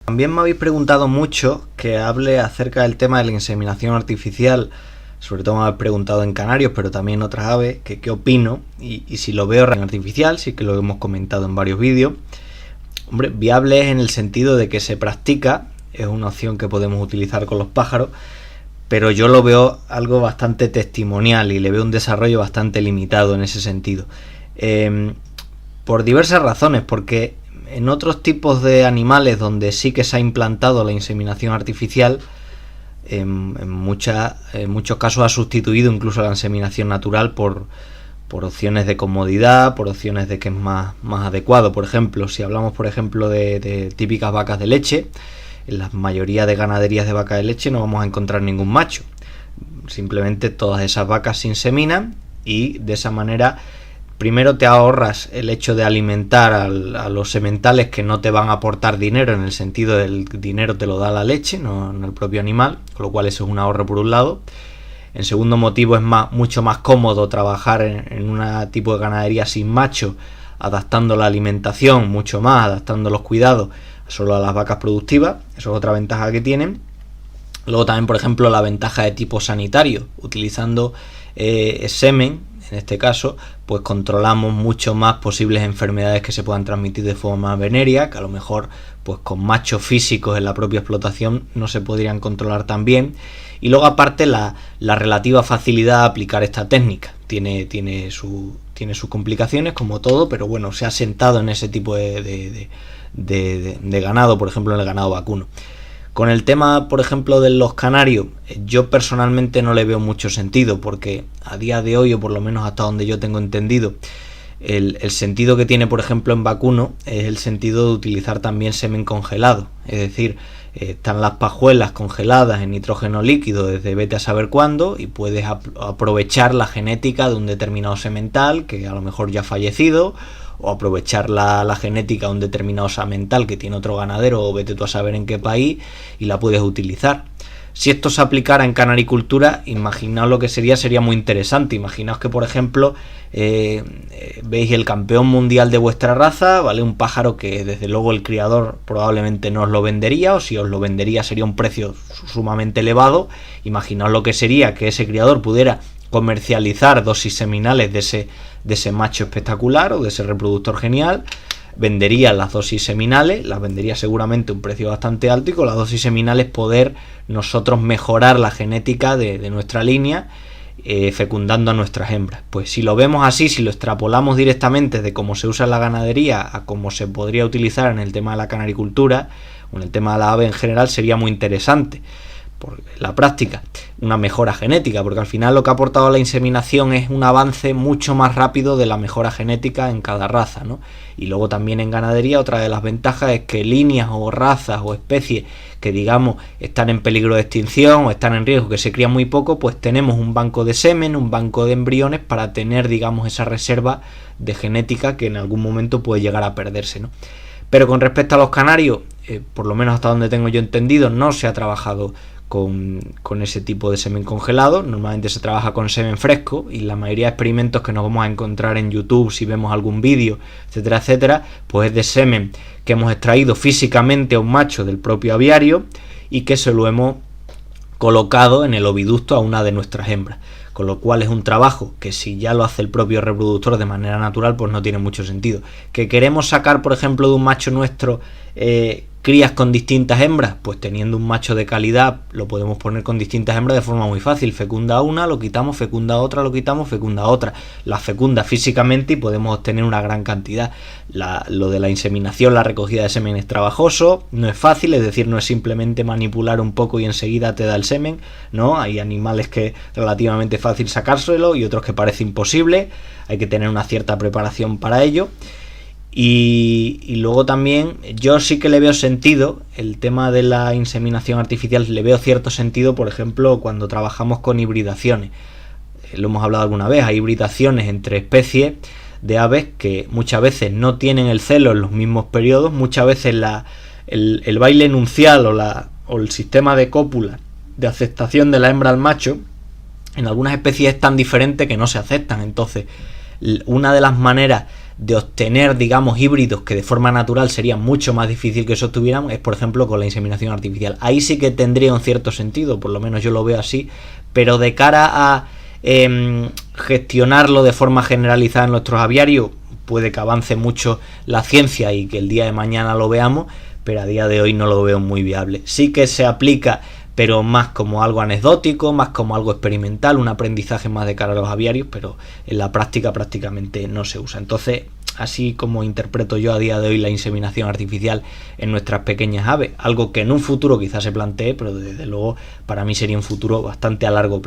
También me habéis preguntado mucho que hable acerca del tema de la inseminación artificial. Sobre todo me habéis preguntado en canarios, pero también otras aves, que qué opino y si lo veo artificial. Sí que lo hemos comentado en varios vídeos. Hombre, viable es en el sentido de que se practica, es una opción que podemos utilizar con los pájaros, pero yo lo veo algo bastante testimonial y le veo un desarrollo bastante limitado en ese sentido. Por diversas razones, porque en otros tipos de animales donde sí que se ha implantado la inseminación artificial, en muchos casos ha sustituido incluso la inseminación natural por opciones de comodidad, por opciones de que es más adecuado. Por ejemplo, si hablamos por ejemplo de típicas vacas de leche, en la mayoría de ganaderías de vaca de leche no vamos a encontrar ningún macho. Simplemente todas esas vacas se inseminan y de esa manera primero te ahorras el hecho de alimentar a los sementales que no te van a aportar dinero, en el sentido del dinero te lo da la leche, no el propio animal, con lo cual eso es un ahorro por un lado. En segundo motivo, es mucho más cómodo trabajar en un tipo de ganadería sin macho, adaptando la alimentación mucho más, adaptando los cuidados solo a las vacas productivas. Eso es otra ventaja que tienen. Luego también, por ejemplo, la ventaja de tipo sanitario, utilizando semen. En este caso, pues controlamos mucho más posibles enfermedades que se puedan transmitir de forma venérea, que a lo mejor pues con machos físicos en la propia explotación no se podrían controlar tan bien. Y luego aparte la relativa facilidad de aplicar esta técnica. Tiene sus complicaciones como todo, pero bueno, se ha sentado en ese tipo de ganado, por ejemplo en el ganado vacuno. Con el tema, por ejemplo, de los canarios, yo personalmente no le veo mucho sentido, porque a día de hoy, o por lo menos hasta donde yo tengo entendido, el sentido que tiene, por ejemplo, en vacuno es el sentido de utilizar también semen congelado. Es decir, están las pajuelas congeladas en nitrógeno líquido desde vete a saber cuándo, y puedes aprovechar la genética de un determinado semental que a lo mejor ya ha fallecido, o aprovechar la genética de un determinado semental que tiene otro ganadero, o vete tú a saber en qué país, y la puedes utilizar. Si esto se aplicara en canaricultura, imaginaos lo que sería muy interesante. Imaginaos que, por ejemplo, veis el campeón mundial de vuestra raza, ¿vale? Un pájaro que desde luego el criador probablemente no os lo vendería, o si os lo vendería sería un precio sumamente elevado. Imaginaos lo que sería que ese criador pudiera comercializar dosis seminales de ese macho espectacular o de ese reproductor genial. Vendería las dosis seminales, las vendería seguramente a un precio bastante alto, y con las dosis seminales poder nosotros mejorar la genética de nuestra línea, fecundando a nuestras hembras. Pues si lo vemos así, si lo extrapolamos directamente de cómo se usa en la ganadería a cómo se podría utilizar en el tema de la canaricultura o en el tema de la ave en general, sería muy interesante. Por la práctica, una mejora genética, porque al final lo que ha aportado la inseminación es un avance mucho más rápido de la mejora genética en cada raza, ¿no? Y luego también en ganadería otra de las ventajas es que líneas o razas o especies que digamos están en peligro de extinción o están en riesgo, que se crían muy poco, pues tenemos un banco de semen, un banco de embriones para tener, digamos, esa reserva de genética que en algún momento puede llegar a perderse, ¿no? Pero con respecto a los canarios, por lo menos hasta donde tengo yo entendido, no se ha trabajado con ese tipo de semen congelado. Normalmente se trabaja con semen fresco, y la mayoría de experimentos que nos vamos a encontrar en YouTube, si vemos algún vídeo, etcétera, etcétera, pues es de semen que hemos extraído físicamente a un macho del propio aviario y que se lo hemos colocado en el oviducto a una de nuestras hembras. Con lo cual es un trabajo que si ya lo hace el propio reproductor de manera natural, pues no tiene mucho sentido. Que queremos sacar, por ejemplo, de un macho nuestro crías con distintas hembras, pues teniendo un macho de calidad lo podemos poner con distintas hembras de forma muy fácil. Fecunda una, lo quitamos, fecunda otra, lo quitamos, fecunda otra. La fecunda físicamente y podemos obtener una gran cantidad. Lo de la inseminación, la recogida de semen es trabajoso, no es fácil, es decir, no es simplemente manipular un poco y enseguida te da el semen, ¿no? Hay animales que es relativamente fácil sacárselo y otros que parece imposible, hay que tener una cierta preparación para ello. Y luego también yo sí que le veo sentido, el tema de la inseminación artificial le veo cierto sentido, por ejemplo, cuando trabajamos con hibridaciones. Lo hemos hablado alguna vez, hay hibridaciones entre especies de aves que muchas veces no tienen el celo en los mismos periodos, muchas veces el baile nupcial o el sistema de cópula de aceptación de la hembra al macho en algunas especies es tan diferente que no se aceptan. Entonces, una de las maneras de obtener, digamos, híbridos que de forma natural sería mucho más difícil que eso tuviéramos, es por ejemplo con la inseminación artificial. Ahí sí que tendría un cierto sentido, por lo menos yo lo veo así, pero de cara a gestionarlo de forma generalizada en nuestros aviarios, puede que avance mucho la ciencia y que el día de mañana lo veamos, pero a día de hoy no lo veo muy viable. Sí que se aplica, pero más como algo anecdótico, más como algo experimental, un aprendizaje más de cara a los aviarios, pero en la práctica prácticamente no se usa. Entonces, así como interpreto yo a día de hoy la inseminación artificial en nuestras pequeñas aves, algo que en un futuro quizás se plantee, pero desde luego para mí sería un futuro bastante a largo plazo.